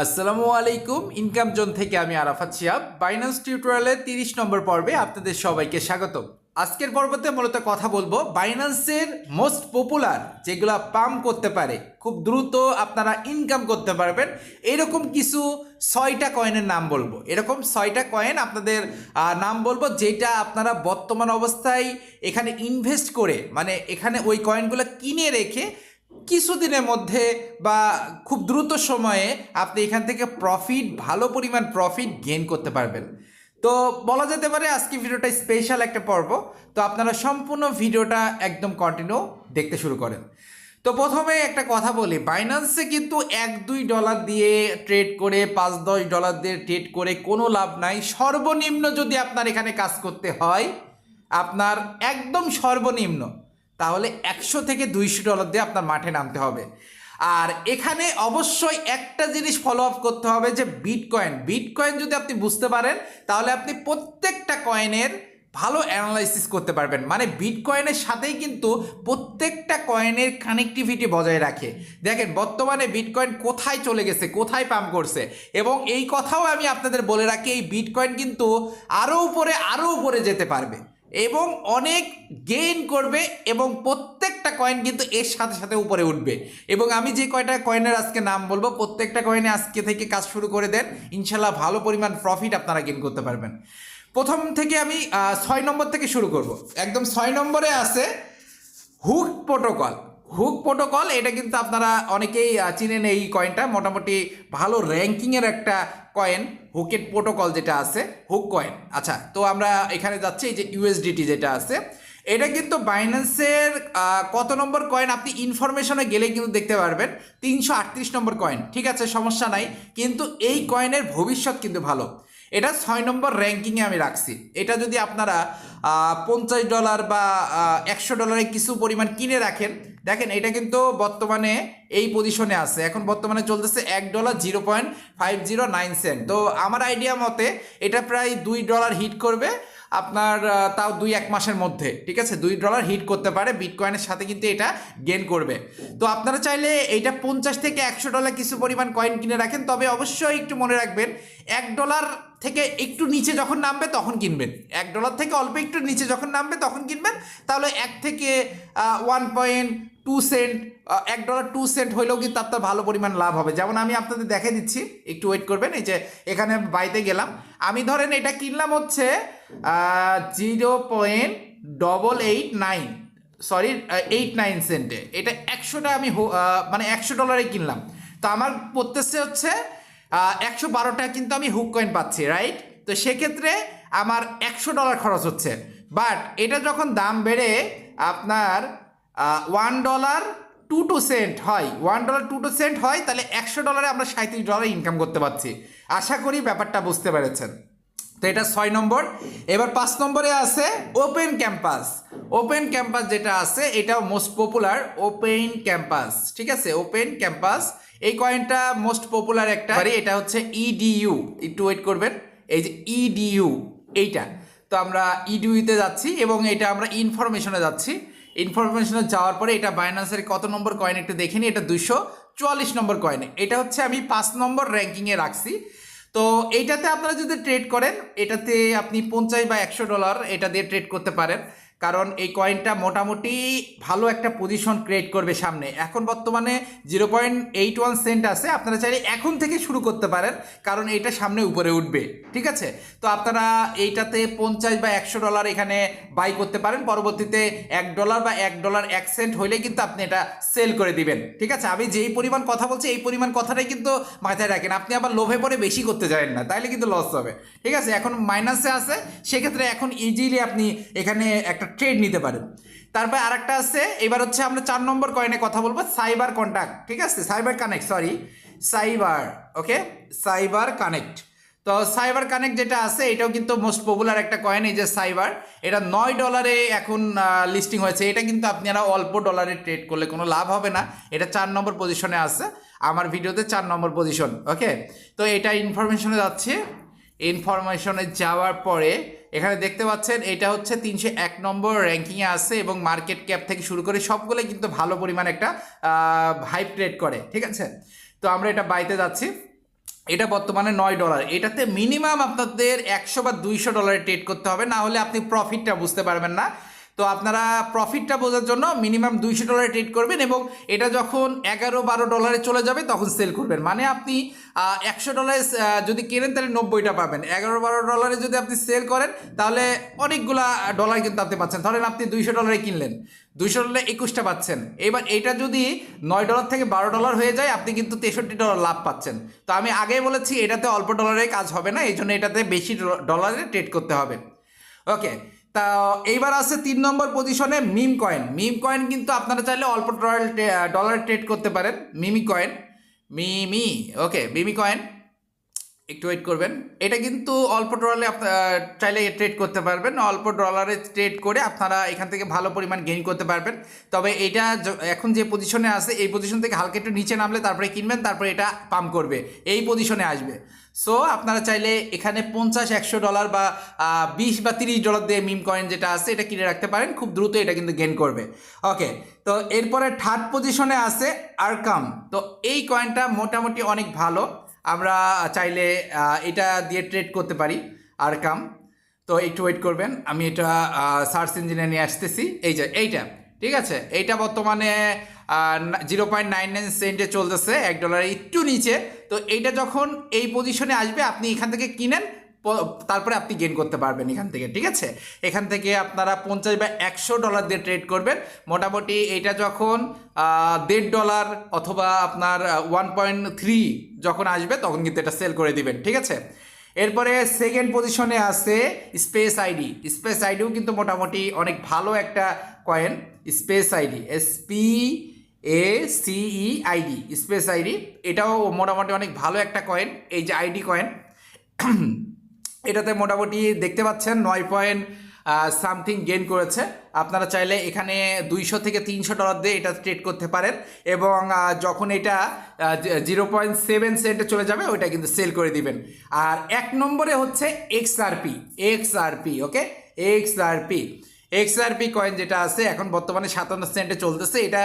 আসসালামু আলাইকুম। Income zone থেকে আমি আরাফাত শিহাব। বাইন্যান্স টিউটোরিয়ালের 30 নম্বর পর্বে আপনাদের সবাইকে স্বাগত। আজকের পর্বতে মূলত কথা বলবো বাইন্যান্সের মোস্ট পপুলার যেগুলো পাম্প করতে পারে, খুব দ্রুত আপনারা ইনকাম করতে পারবেন, এরকম কিছু 6টা কয়েনের নাম বলবো। এরকম 6টা কয়েন আপনাদের নাম বলবো, যেটা আপনারা বর্তমান অবস্থায় এখানে ইনভেস্ট করে, মানে এখানে ওই কয়েনগুলো কিনে রেখে কিছুদিনের মধ্যে বা খুব দ্রুত সময়ে আপনি এখান থেকে ভালো পরিমাণ প্রফিট গেইন করতে পারবেন। তো বলা যেতে পারে আজকে ভিডিওটা স্পেশাল একটা পর্ব। তো আপনারা সম্পূর্ণ ভিডিওটা একদম কন্টিনিউ দেখতে শুরু করেন। তো প্রথমে একটা কথা বলি, বাইন্যান্সে কিন্তু $1-2 দিয়ে ট্রেড করে, $5-10 দিয়ে ট্রেড করে কোনো লাভ নাই। সর্বনিম্ন যদি আপনার এখানে কাজ করতে হয়, আপনার একদম সর্বনিম্ন, তাহলে $100-200 দিয়ে আপনার মাঠে নামতে হবে। আর এখানে অবশ্যই একটা জিনিস ফলো আপ করতে হবে, যে বিটকয়েন যদি আপনি বুঝতে পারেন, তাহলে আপনি প্রত্যেকটা কয়েনের ভালো অ্যানালাইসিস করতে পারবেন। মানে বিটকয়েনের সাথেই কিন্তু প্রত্যেকটা কয়েনের কানেক্টিভিটি বজায় রাখে। দেখেন বর্তমানে বিটকয়েন কোথায় চলে গেছে, কোথায় পাম্প করছে, এবং এই কথাও আমি আপনাদের বলে রাখি, এই বিটকয়েন কিন্তু আরও উপরে যেতে পারবে এবং অনেক গেইন করবে, এবং প্রত্যেকটা কয়েন কিন্তু এর সাথে সাথে উপরে উঠবে। এবং আমি যে কয়টা কয়েনের আজকে নাম বলবো, প্রত্যেকটা কয়েনে আজকে থেকে কাজ শুরু করে দেন, ইনশাল্লাহ ভালো পরিমাণ প্রফিট আপনারা গেইন করতে পারবেন। প্রথম থেকে আমি 6 নম্বর থেকে শুরু করব। একদম 6 নম্বরে আছে হুক প্রোটোকল। এটা কিন্তু আপনারা অনেকেই চিনেন। এই কয়েনটা মোটামুটি ভালো র্যাঙ্কিংয়ের একটা কয়েন, হুকেট প্রোটোকল যেটা আছে, হুক কয়েন। আচ্ছা, তো আমরা এখানে যাচ্ছি, এই যে ইউএসডিটি যেটা আছে, এটা কিন্তু বাইন্যান্সের কত নম্বর কয়েন আপনি ইনফরমেশনে গেলে কিন্তু দেখতে পারবেন, 338 নম্বর কয়েন। ঠিক আছে, সমস্যা নাই, কিন্তু এই কয়েনের ভবিষ্যৎ কিন্তু ভালো। এটা 6 নম্বর র্যাঙ্কিংয়ে আমি রাখছি। এটা যদি আপনারা $50 বা $100 কিছু পরিমাণ কিনে রাখেন, দেখেন এটা কিন্তু বর্তমানে এই পজিশনে আছে। এখন বর্তমানে চলতেছে $1.0.509। তো আমার আইডিয়া মতে এটা প্রায় $2 হিট করবে আপনার, তাও 2-1 মাসের মধ্যে। ঠিক আছে, $2 হিট করতে পারে, বিটকয়েনের সাথে কিন্তু এটা গেইন করবে। তো আপনারা চাইলে এইটা $50-100 কিছু পরিমাণ কয়েন কিনে রাখেন, তবে অবশ্যই একটু মনে রাখবেন, $1 থেকে একটু নিচে যখন নামবে তখন কিনবেন। $1 থেকে অল্প একটু নিচে যখন নামবে তখন কিনবেন। তাহলে 1 থেকে 1.2 সেন্ট, $1.2 হইলেও কিন্তু আপনার ভালো পরিমাণ লাভ হবে। যেমন আমি আপনাদের দেখে দিচ্ছি, একটু ওয়েট করবেন। এই যে এখানে বাইতে গেলাম, আমি ধরেন এটা কিনলাম হচ্ছে 0.89 সেন্টে। এটা 100টা আমি মানে $100 কিনলাম। তো আমার পড়তেছে হচ্ছে 112টা কিন্তু আমি হুক কয়েন পাচ্ছি, রাইট? তো সেক্ষেত্রে আমার $100 খরচ হচ্ছে। বাট এটা যখন দাম বেড়ে আপনার $1.22 হয়, $1.22 হয়, তাহলে $100 আমরা $37 ইনকাম করতে পারছি। আশা করি ব্যাপারটা বুঝতে পেরেছেন। তো এটা 6 নম্বর। এবার 5 নম্বরে আছে ওপেন ক্যাম্পাস যেটা আছে, এটাও মোস্ট পপুলার। ওপেন ক্যাম্পাস, ঠিক আছে, ওপেন ক্যাম্পাস এই কয়েনটা মোস্ট পপুলার একটা। এটা হচ্ছে ইডিইউ, একটু ওয়েট করবেন, এই যে ইডিইউ এইটা। তো আমরা ইডিইউতে যাচ্ছি এবং এটা আমরা ইনফরমেশনে যাচ্ছি। ইনফরমেশনে যাওয়ার পরে এটা বাইন্যান্সের কত নম্বর কয়েন একটু দেখে নিই। এটা 244 নম্বর কয়েন। এটা হচ্ছে আমি 5 নম্বর র্যাঙ্কিংয়ে রাখছি। তো এইটাতে আপনারা যদি ট্রেড করেন, এটাতে আপনি $50 বা $100 এটা দিয়ে ট্রেড করতে পারেন, কারণ এই কয়েনটা মোটামুটি ভালো একটা পজিশন ক্রিয়েট করবে সামনে। এখন বর্তমানে 0.81 সেন্ট আছে। আপনারা চাইলে এখন থেকে শুরু করতে পারেন, কারণ এটা সামনে উপরে উঠবে। ঠিক আছে, তো আপনারা এইটাতে $50 বা $100 এখানে বাই করতে পারেন। পরবর্তীতে $1 বা $1.01 হইলে কিন্তু আপনি এটা সেল করে দিবেন। ঠিক আছে, আমি যেই পরিমাণ কথা বলছি এই পরিমাণ কথাটাই কিন্তু মাথায় রাখেন। আপনি আবার লোভে পড়ে বেশি করতে যাবেন না, তাইলে কিন্তু লস হবে। ঠিক আছে, এখন মাইনাসে আছে, সেক্ষেত্রে এখন ইজিলি আপনি এখানে একটা ট্রেড নিতে পারেন। তারপরে আরেকটা আছে, এবার হচ্ছে আমরা 4 নম্বর কয়েনে কথা বলবো, সাইবার কানেক্ট। তো সাইবার কানেক্ট যেটা আছে, এটাও কিন্তু মোস্ট পপুলার একটা কয়েন। এই যে সাইবার, এটা $9 এখন লিস্টিং হয়েছে। এটা কিন্তু আপনারা অল্প ডলারে ট্রেড করলে কোনো লাভ হবে না। এটা 4 নম্বর পজিশনে আছে, আমার ভিডিওতে 4 নম্বর পজিশন। ওকে, তো এটা ইনফরমেশনে যাচ্ছে। ইনফরমেশনে যাওয়ার পরে এখানে দেখতে পাচ্ছেন এটা হচ্ছে 301 নম্বর র্যাঙ্কিংয়ে আছে, এবং মার্কেট ক্যাপ থেকে শুরু করে সবগুলোই কিন্তু ভালো পরিমাণ একটা হাইপ ট্রেড করে। ঠিক আছে, তো আমরা এটা বাইতে যাচ্ছি। এটা বর্তমানে $9। এটাতে মিনিমাম আপনাদের 100 বা $200 ট্রেড করতে হবে, না হলে আপনি প্রফিটটা বুঝতে পারবেন না। তো আপনারা প্রফিটটা বোঝার জন্য মিনিমাম $200 ট্রেড করবেন, এবং এটা যখন $11-12 চলে যাবে তখন সেল করবেন। মানে আপনি $100 যদি কেনেন তাহলে 90টা পাবেন, $11-12 যদি আপনি সেল করেন তাহলে অনেকগুলা ডলার কিন্তু আপনি পাচ্ছেন। ধরেন আপনি $200 কিনলেন, $200 21টা পাচ্ছেন। এবার এটা যদি $9 থেকে $12 হয়ে যায়, আপনি কিন্তু $63 লাভ পাচ্ছেন। তো আমি আগেই বলেছি এটাতে অল্প ডলারে কাজ হবে না, এই জন্য এটাতে বেশি ডলারে ট্রেড করতে হবে। ওকে, তা এইবার আছে 3 নম্বর পজিশনে মিম কয়েন। মিম কয়েন কিন্তু আপনারা চাইলে অল্প ডলারে ট্রেড করতে পারেন। মিমি কয়েন, মিমি, ওকে, মিমি কয়েন, একটু ওয়েট করবেন। এটা কিন্তু অল্প ডলারে চাইলে ট্রেড করতে পারবেন। অল্প ডলারে ট্রেড করে আপনারা এখান থেকে ভালো পরিমাণ গেইন করতে পারবেন। তবে এটা এখন যে পজিশনে আছে, এই পজিশন থেকে হালকা একটু নিচে নামলে তারপরে কিনবেন, তারপরে এটা পাম্প করবে, এই পজিশনে আসবে। সো আপনারা চাইলে এখানে $50-100 বা $20 বা $30 দিয়ে মিম কয়েন যেটা আছে এটা কিনে রাখতে পারেন, খুব দ্রুত এটা কিন্তু গেইন করবে। ওকে, তো এরপরে থার্ড পজিশনে আছে আরকাম। তো এই কয়েনটা মোটামুটি অনেক ভালো, আমরা চাইলে এটা দিয়ে ট্রেড করতে পারি, আরকাম। তো একটু ওয়েট করবেন, আমি এটা সার্চ ইঞ্জিনে নিয়ে আসতেছি। এই যে এইটা, ঠিক আছে, এইটা বর্তমানে 0.99 সেন্টে চলতেছে, $1 একটু নিচে। তো এইটা যখন এই পজিশনে আসবে আপনি এখান থেকে কিনেন, তারপরে আপনি গেইন করতে পারবেন এখান থেকে, ঠিক আছে। এখান থেকে আপনারা $50 বা $100 দিয়ে ট্রেড করবেন। মোটামুটি এইটা যখন $1.5 অথবা আপনার 1.3 যখন আসবে তখন কিন্তু এটা সেল করে দিবেন, ঠিক আছে। এরপরে সেকেন্ড পজিশনে আছে স্পেস আইডি। স্পেস আইডিও কিন্তু মোটামুটি অনেক ভালো একটা coin. Space ID, SPACEID, space ID, এটাও মোটামুটি অনেক ভালো একটা কয়েন। এই যে আইডি কয়েন, এটাতে মোটামুটি দেখতে পাচ্ছেন 9 সামথিং গেইন করেছে। আপনারা চাইলে এখানে $200 থেকে $300 দিয়ে এটা ট্রেড করতে পারেন, এবং যখন এটা 0.7 সেন্টে চলে যাবে ওইটা কিন্তু সেল করে দিবেন। আর 1 নম্বরে হচ্ছে XRP, ওকে, XRP কয়েন যেটা আছে এখন বর্তমানে 57 সেন্টে চলতেছে। এটা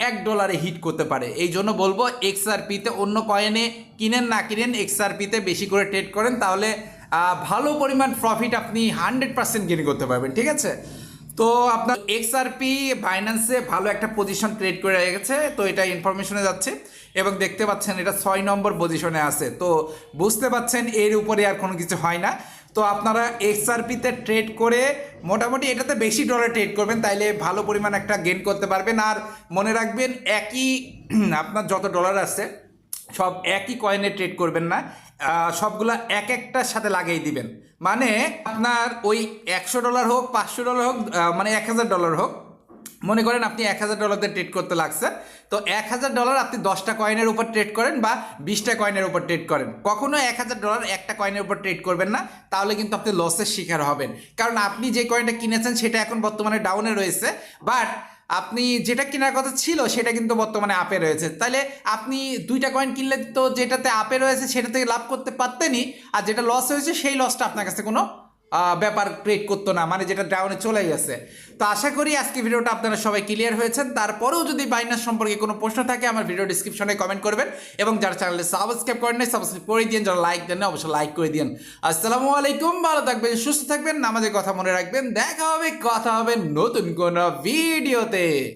$1 হিট করতে পারে, এই জন্য বলবো XRP-তে, অন্য কয়েনে কিনেন না কিনেন, XRP-তে বেশি করে ট্রেড করেন, তাহলে ভালো পরিমাণ প্রফিট আপনি 100% গেইন করতে পারবেন, ঠিক আছে। তো আপনার XRP বাইন্যান্সে ভালো একটা পজিশন ক্রিয়েট করে রেখেছে, তো এটা ইনফরমেশনে যাচ্ছে, এবং দেখতে পাচ্ছেন এটা 6 নম্বর পজিশনে আছে। তো বুঝতে পাচ্ছেন এর উপরে আর কোনো কিছু হয় না। তো আপনারা XRP-তে ট্রেড করে মোটামুটি এটাতে বেশি ডলার ট্রেড করবেন, তাইলে ভালো পরিমাণ একটা গেইন করতে পারবেন। আর মনে রাখবেন একই আপনার যত ডলার আছে সব একই কয়েনে ট্রেড করবেন না, সবগুলা এক একটার সাথে লাগিয়ে দিবেন। মানে আপনার ওই $100 হোক, $500 হোক, মানে $1000 হোক, মনে করেন আপনি $1000 দিয়ে ট্রেড করতে লাগছে, তো $1000 আপনি 10টা কয়েনের উপর ট্রেড করেন বা 20টা কয়েনের উপর ট্রেড করেন। কখনো $1000 একটা কয়েনের উপর ট্রেড করবেন না, তাহলে কিন্তু আপনি লসের শিকার হবেন। কারণ আপনি যে কয়েনটা কিনেছেন সেটা এখন বর্তমানে ডাউনে রয়েছে, বাট আপনি যেটা কেনার কথা ছিল সেটা কিন্তু বর্তমানে আপে রয়েছে। তাহলে আপনি 2টা কয়েন কিনলে তো যেটাতে আপে রয়েছে সেটা থেকে লাভ করতে পারতেনই, আর যেটা লস হয়েছে সেই লসটা আপনার কাছে কোনো ব্যাপার ক্রিয়েট করতো না, মানে যেটা ডাউনে চলে গেছে। তো আশা করি আজকে ভিডিওটা আপনারা সবাই ক্লিয়ার হয়েছেন। তারপরেও যদি বাইন্যান্স সম্পর্কে কোনো প্রশ্ন থাকে আমার ভিডিও ডিসক্রিপশনে কমেন্ট করবেন, এবং যারা চ্যানেলে সাবস্ক্রাইব করেন নাই সাবস্ক্রাইব করে দিন, যারা লাইক দেন না অবশ্যই লাইক করে দিন। আসসালামু আলাইকুম, ভালো থাকবেন, সুস্থ থাকবেন, নামাজের কথা মনে রাখবেন। দেখা হবে, কথা হবে নতুন কোনো ভিডিওতে।